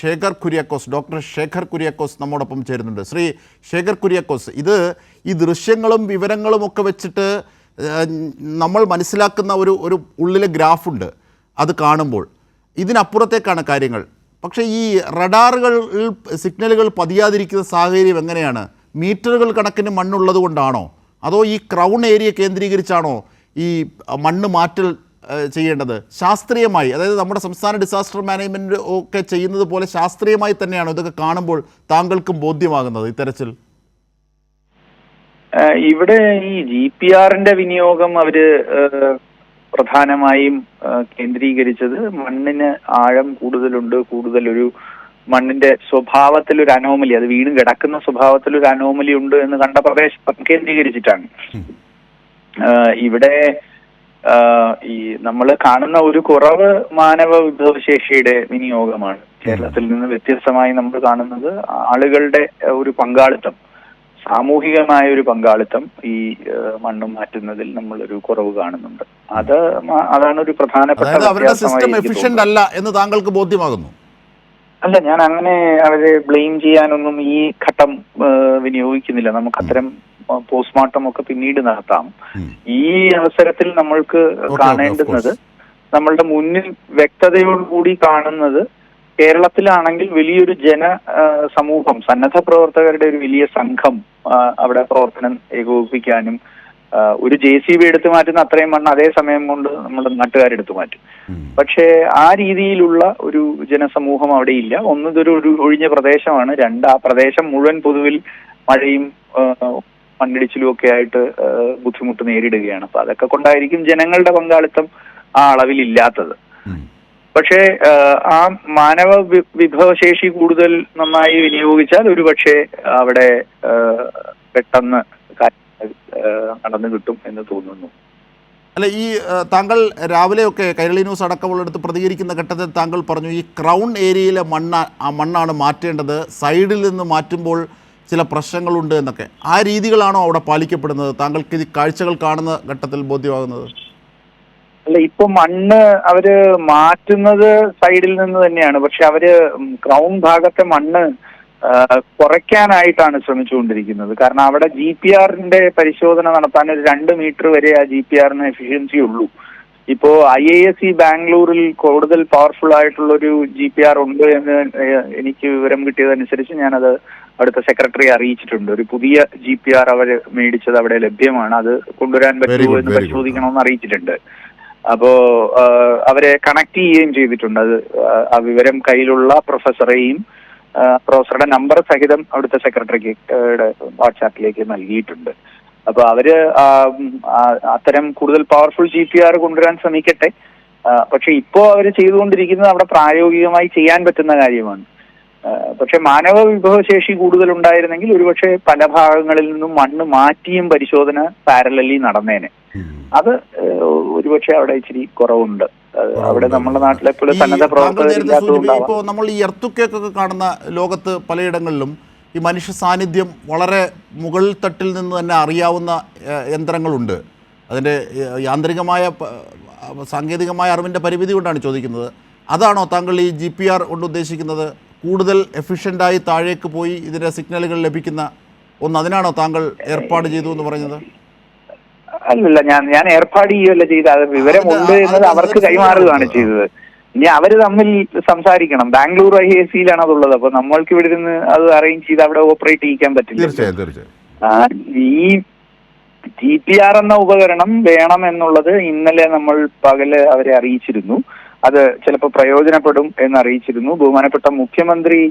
Shekhar Kuriakose, doctor Shekhar Kuriakose നമ്മോടൊപ്പം ചേരുന്നുണ്ട്. ശ്രീ ശേഖർ കുര്യാക്കോസ്, ഈ ദൃശ്യങ്ങളും വിവരങ്ങളും ഒക്കെ വെച്ചിട്ട് നമ്മൾ മനസ്സിലാക്കുന്ന ഒരു ഉള്ളിലെ ഗ്രാഫുണ്ട്. അത് കാണുമ്പോൾ ഇതിനപ്പുറത്തേക്കാണ് കാര്യങ്ങൾ. പക്ഷേ ഈ റഡാറുകൾ സിഗ്നലുകൾ പതിയാതിരിക്കുന്ന സാഹചര്യം എങ്ങനെയാണ്? മീറ്ററുകൾ കണക്കിന് മണ്ണുള്ളത് കൊണ്ടാണോ, അതോ ഈ ക്രൗൺ ഏരിയ കേന്ദ്രീകരിച്ചാണോ ഈ മണ്ണ് മാറ്റൽ ചെയ്യേണ്ടത്? ശാസ്ത്രീയമായി, അതായത് നമ്മുടെ സംസ്ഥാന ഡിസാസ്റ്റർ മാനേജ്മെൻറ്റ് ഒക്കെ ചെയ്യുന്നത് പോലെ ശാസ്ത്രീയമായി തന്നെയാണോ ഇതൊക്കെ കാണുമ്പോൾ താങ്കൾക്കും ബോധ്യമാകുന്നത് ഈ തെരച്ചിൽ? ഇവിടെ ഈ GPRന്റെ വിനിയോഗം അവര് പ്രധാനമായും കേന്ദ്രീകരിച്ചത് മണ്ണിന് ആഴം കൂടുതലൊരു മണ്ണിന്റെ സ്വഭാവത്തിൽ ഒരു അനോമലി, അത് വീണ് കിടക്കുന്ന സ്വഭാവത്തിൽ ഒരു അനോമലി ഉണ്ട് എന്ന് കണ്ട പ്രദേശം കേന്ദ്രീകരിച്ചിട്ടാണ്. ഇവിടെ ഈ നമ്മൾ കാണുന്ന ഒരു കുറവ് മാനവ വിഭവശേഷിയുടെ വിനിയോഗമാണ്. കേരളത്തിൽ നിന്ന് വ്യത്യസ്തമായി നമ്മൾ കാണുന്നത് ആളുകളുടെ ഒരു പങ്കാളിത്തം, സാമൂഹികമായ ഒരു പങ്കാളിത്തം ഈ മണ്ണ് മാറ്റുന്നതിൽ നമ്മളൊരു കുറവ് കാണുന്നുണ്ട്. അതാണ് ഒരു പ്രധാനപ്പെട്ട അല്ല എന്ന് താങ്കൾക്ക് ബോധ്യമാകുന്നു? അല്ല, ഞാൻ അങ്ങനെ അവരെ ബ്ലെയിം ചെയ്യാനൊന്നും ഈ ഘട്ടം വിനിയോഗിക്കുന്നില്ല. നമുക്ക് അത്തരം പോസ്റ്റ്മോർട്ടം ഒക്കെ പിന്നീട് നടത്താം. ഈ അവസരത്തിൽ നമ്മൾക്ക് കാണേണ്ടുന്നത്, നമ്മളുടെ മുന്നിൽ വ്യക്തതയോടുകൂടി കാണുന്നത്, കേരളത്തിലാണെങ്കിൽ വലിയൊരു സമൂഹം, സന്നദ്ധ പ്രവർത്തകരുടെ ഒരു വലിയ സംഘം അവിടെ പ്രവർത്തനം ഏകോപിപ്പിക്കാനും ഒരു JCB എടുത്തു മാറ്റുന്ന അത്രയും മണ്ണ് അതേ സമയം കൊണ്ട് നമ്മുടെ നാട്ടുകാരെടുത്തു മാറ്റും. പക്ഷേ ആ രീതിയിലുള്ള ഒരു ജനസമൂഹം അവിടെ ഇല്ല. ഇതൊരു ഒഴിഞ്ഞ പ്രദേശമാണ്. ആ പ്രദേശം മുഴുവൻ പൊതുവിൽ മഴയും മണ്ണിടിച്ചിലും ഒക്കെ ആയിട്ട് ബുദ്ധിമുട്ട് നേരിടുകയാണ്. അപ്പൊ അതൊക്കെ കൊണ്ടായിരിക്കും ജനങ്ങളുടെ പങ്കാളിത്തം ആ അളവിലില്ലാത്തത്. പക്ഷേ ആ മാനവ വിഭവശേഷി കൂടുതൽ നന്നായി വിനിയോഗിച്ചാൽ ഒരുപക്ഷെ അവിടെ പെട്ടെന്ന് നടന്നു കിട്ടും എന്ന് തോന്നുന്നു. അല്ല, ഈ താങ്കൾ രാവിലെയൊക്കെ കൈരളി ന്യൂസ് അടക്കമുള്ളിടത്ത് പ്രതികരിക്കുന്ന ഘട്ടത്തിൽ താങ്കൾ പറഞ്ഞു ഈ ക്രൗൺ ഏരിയയിലെ മണ്ണാണ് മാറ്റേണ്ടത്, സൈഡിൽ നിന്ന് മാറ്റുമ്പോൾ ചില പ്രശ്നങ്ങളുണ്ട് എന്നൊക്കെ. ആ രീതികളാണോ അവിടെ പാലിക്കപ്പെടുന്നത്? താങ്കൾക്ക് ഈ കാഴ്ചകൾ കാണുന്ന ഘട്ടത്തിൽ ബോധ്യമാകുന്നത്? അല്ല, ഇപ്പൊ മണ്ണ് അവര് മാറ്റുന്നത് സൈഡിൽ നിന്ന് തന്നെയാണ്. പക്ഷെ അവര് ക്രൗൺ ഭാഗത്തെ മണ്ണ് കുറയ്ക്കാനായിട്ടാണ് ശ്രമിച്ചുകൊണ്ടിരിക്കുന്നത്. കാരണം അവിടെ GPRന്റെ പരിശോധന നടത്താൻ ഒരു 2 മീറ്റർ വരെ ആ GPRന് എഫിഷ്യൻസി ഉള്ളൂ. ഇപ്പോ IISc ബാംഗ്ലൂരിൽ കൂടുതൽ പവർഫുൾ ആയിട്ടുള്ളൊരു GPR ഉണ്ട് എന്ന് എനിക്ക് വിവരം കിട്ടിയതനുസരിച്ച് ഞാനത് അവിടുത്തെ സെക്രട്ടറിയെ അറിയിച്ചിട്ടുണ്ട്. ഒരു പുതിയ GPR അവർ മേടിച്ചത് അവിടെ ലഭ്യമാണ്. അത് കൊണ്ടുവരാൻ പറ്റുമോ എന്ന് പരിശോധിക്കണമെന്ന് അറിയിച്ചിട്ടുണ്ട്. അപ്പോ അവരെ കണക്ട് ചെയ്യുകയും ചെയ്തിട്ടുണ്ട്. അത് ആ വിവരം കയ്യിലുള്ള പ്രൊഫസറുടെ നമ്പർ സഹിതം അവിടുത്തെ സെക്രട്ടറിക്ക് വാട്സാപ്പിലേക്ക് നൽകിയിട്ടുണ്ട്. അപ്പൊ അവര് അത്തരം കൂടുതൽ പവർഫുൾ GPR കൊണ്ടുവരാൻ ശ്രമിക്കട്ടെ. പക്ഷെ ഇപ്പോ അവര് ചെയ്തുകൊണ്ടിരിക്കുന്നത് അവിടെ പ്രായോഗികമായി ചെയ്യാൻ പറ്റുന്ന കാര്യമാണ്. പക്ഷെ മാനവ വിഭവശേഷി കൂടുതൽ ഉണ്ടായിരുന്നെങ്കിൽ ഒരുപക്ഷെ പല ഭാഗങ്ങളിൽ നിന്നും മണ്ണ് മാറ്റിയും പരിശോധന പാരലലി നടന്നേനെ. അത് ഒരുപക്ഷെ അവിടെ ഇച്ചിരി കുറവുണ്ട്. അവിടെ നമ്മുടെ നാട്ടിലെ പോലെ സന്നദ്ധ പ്രവർത്തകർ. ഇപ്പോൾ നമ്മൾ ഈ എർത്തുക്കേക്കൊക്കെ കാണുന്ന ലോകത്ത് പലയിടങ്ങളിലും ഈ മനുഷ്യ സാന്നിധ്യം വളരെ മുകൾ തട്ടിൽ നിന്ന് തന്നെ അറിയാവുന്ന യന്ത്രങ്ങളുണ്ട്. അതിൻ്റെ യാന്ത്രികമായ സാങ്കേതികമായ അറിവിൻ്റെ പരിമിതി കൊണ്ടാണ് ചോദിക്കുന്നത്. അതാണോ താങ്കൾ ഈ GPR കൊണ്ട് ഉദ്ദേശിക്കുന്നത്? കൂടുതൽ എഫിഷ്യൻ്റായി താഴേക്ക് പോയി ഇതിൻ്റെ സിഗ്നലുകൾ ലഭിക്കുന്ന അതിനാണോ താങ്കൾ ഏർപ്പാട് ചെയ്തു എന്ന് പറഞ്ഞത്? അല്ലല്ല, ഞാൻ ഏർപ്പാട് ചെയ്യുകയല്ല ചെയ്തത്. അത് വിവരമുണ്ട് എന്നത് അവർക്ക് കൈമാറുകയാണ് ചെയ്തത്. ഇനി അവര് തമ്മിൽ സംസാരിക്കണം. ബാംഗ്ലൂർ IIScയിലാണ് അതുള്ളത്. അപ്പൊ നമ്മൾക്ക് ഇവിടെ നിന്ന് അത് അറേഞ്ച് ചെയ്ത് അവിടെ ഓപ്പറേറ്റ് ചെയ്യിക്കാൻ പറ്റില്ല. ഈ GPR എന്ന ഉപകരണം വേണം എന്നുള്ളത് ഇന്നലെ നമ്മൾ പകല് അവരെ അറിയിച്ചിരുന്നു. അത് ചിലപ്പോൾ പ്രയോജനപ്പെടും എന്നറിയിച്ചിരുന്നു. ബഹുമാനപ്പെട്ട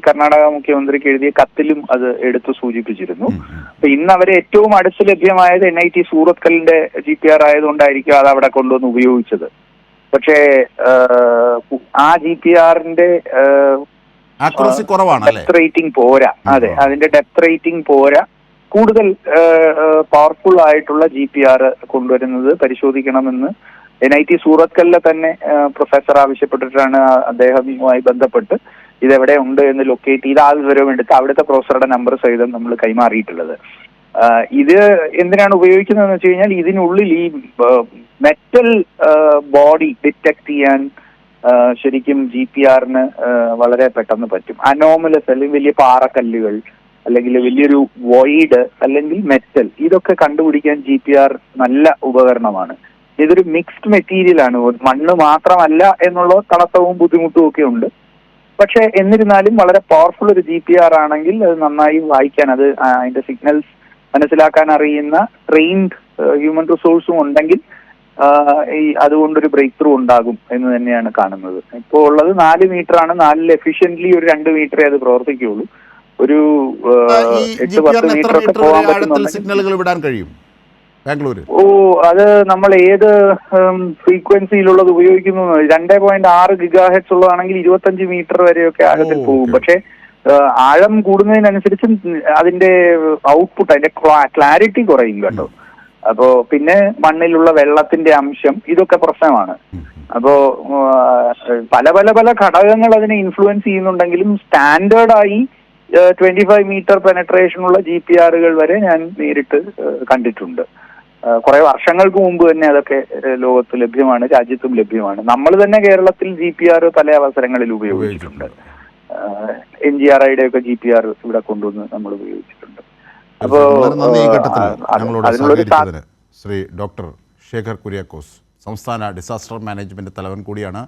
കർണാടക മുഖ്യമന്ത്രിക്ക് എഴുതിയ കത്തിലും അത് എടുത്തു സൂചിപ്പിച്ചിരുന്നു. അപ്പൊ ഇന്ന് അവരെ ഏറ്റവും അടുത്ത് ലഭ്യമായത് NIT സൂറത്കലിന്റെ GPR ആയതുകൊണ്ടായിരിക്കും അത് അവിടെ കൊണ്ടുവന്ന് ഉപയോഗിച്ചത്. പക്ഷേ ആ GPRന്റെ ഡെപ്ത് റേറ്റിംഗ് പോരാ. അതെ, അതിന്റെ ഡെപ്ത് റേറ്റിംഗ് പോരാ. കൂടുതൽ പവർഫുൾ ആയിട്ടുള്ള GPR കൊണ്ടുവരുന്നത് പരിശോധിക്കണമെന്ന് NIT സൂറത്കലിലെ തന്നെ പ്രൊഫസർ ആവശ്യപ്പെട്ടിട്ടാണ് അദ്ദേഹവുമായി ബന്ധപ്പെട്ട് ഇതെവിടെ ഉണ്ട് എന്ന് ലൊക്കേറ്റ് ചെയ്ത് ആ വിവരം എടുത്ത് അവിടുത്തെ പ്രൊഫസറുടെ നമ്പർ സഹിതം നമ്മൾ കൈമാറിയിട്ടുള്ളത്. ഇത് എന്തിനാണ് ഉപയോഗിക്കുന്നതെന്ന് വെച്ച് കഴിഞ്ഞാൽ ഇതിനുള്ളിൽ ഈ മെറ്റൽ ബോഡി ഡിറ്റക്ട് ചെയ്യാൻ ശരിക്കും GPRന് വളരെ പെട്ടെന്ന് പറ്റും. അനോമലസ് അല്ലെങ്കിൽ വലിയ പാറക്കല്ലുകൾ അല്ലെങ്കിൽ വലിയൊരു വോയിഡ് അല്ലെങ്കിൽ മെറ്റൽ ഇതൊക്കെ കണ്ടുപിടിക്കാൻ GPR നല്ല ഉപകരണമാണ്. ഇതൊരു മിക്സ്ഡ് മെറ്റീരിയൽ ആണ്, മണ്ണ് മാത്രമല്ല എന്നുള്ള തടസ്സവും ബുദ്ധിമുട്ടും ഒക്കെ ഉണ്ട്. പക്ഷെ എന്നിരുന്നാലും വളരെ പവർഫുൾ ഒരു GPR ആണെങ്കിൽ അത് നന്നായി വായിക്കാൻ, അത് അതിന്റെ സിഗ്നൽസ് മനസ്സിലാക്കാൻ അറിയുന്ന ട്രെയിൻഡ് ഹ്യൂമൻ റിസോഴ്സും ഉണ്ടെങ്കിൽ അതുകൊണ്ടൊരു ബ്രേക്ക് ത്രൂ ഉണ്ടാകും എന്ന് തന്നെയാണ് കാണുന്നത്. ഇപ്പോൾ ഉള്ളത് 4 മീറ്റർ ആണ്. 4 എഫിഷ്യന്റ്ലി ഒരു 2 മീറ്ററേ അത് പ്രവർത്തിക്കുകയുള്ളൂ. ഒരു 8-10 മീറ്റർ ഒക്കെ പോകാൻ പറ്റുന്നുണ്ടെങ്കിൽ സിഗ്നലുകൾ വിടാൻ കഴിയും ബാംഗ്ലൂർ. അത് നമ്മൾ ഏത് ഫ്രീക്വൻസിയിലുള്ളത് ഉപയോഗിക്കുന്നു. 2.6 GHz ഉള്ളതാണെങ്കിൽ 25 മീറ്റർ വരെയൊക്കെ ആഴത്തിൽ പോകും. പക്ഷെ ആഴം കൂടുന്നതിനനുസരിച്ച് അതിന്റെ ഔട്ട്പുട്ട്, അതിന്റെ ക്ലാരിറ്റി കുറയും കേട്ടോ. അപ്പോ പിന്നെ മണ്ണിലുള്ള വെള്ളത്തിന്റെ അംശം ഇതൊക്കെ പ്രശ്നമാണ്. അപ്പോ പല പല പല ഘടകങ്ങൾ അതിനെ ഇൻഫ്ലുവൻസ് ചെയ്യുന്നുണ്ടെങ്കിലും സ്റ്റാൻഡേർഡായി 25 മീറ്റർ പെനട്രേഷനുള്ള GPRകൾ വരെ ഞാൻ നേരിട്ട് കണ്ടിട്ടുണ്ട്. കുറെ വർഷങ്ങൾക്ക് മുമ്പ് തന്നെ അതൊക്കെ ലോകത്ത് ലഭ്യമാണ്, രാജ്യത്തും ലഭ്യമാണ്. നമ്മൾ തന്നെ കേരളത്തിൽ GPR പല അവസരങ്ങളിൽ ഉപയോഗിച്ചിട്ടുണ്ട്. NGRIയുടെ ഒക്കെ GPR ഇവിടെ കൊണ്ടുവന്ന് നമ്മൾ ഉപയോഗിച്ചിട്ടുണ്ട്. അപ്പോ ശ്രീ ഡോക്ടർ ശേഖർ കുര്യാക്കോസ്, സംസ്ഥാന ഡിസാസ്റ്റർ മാനേജ്മെന്റ് തലവൻ കൂടിയാണ്.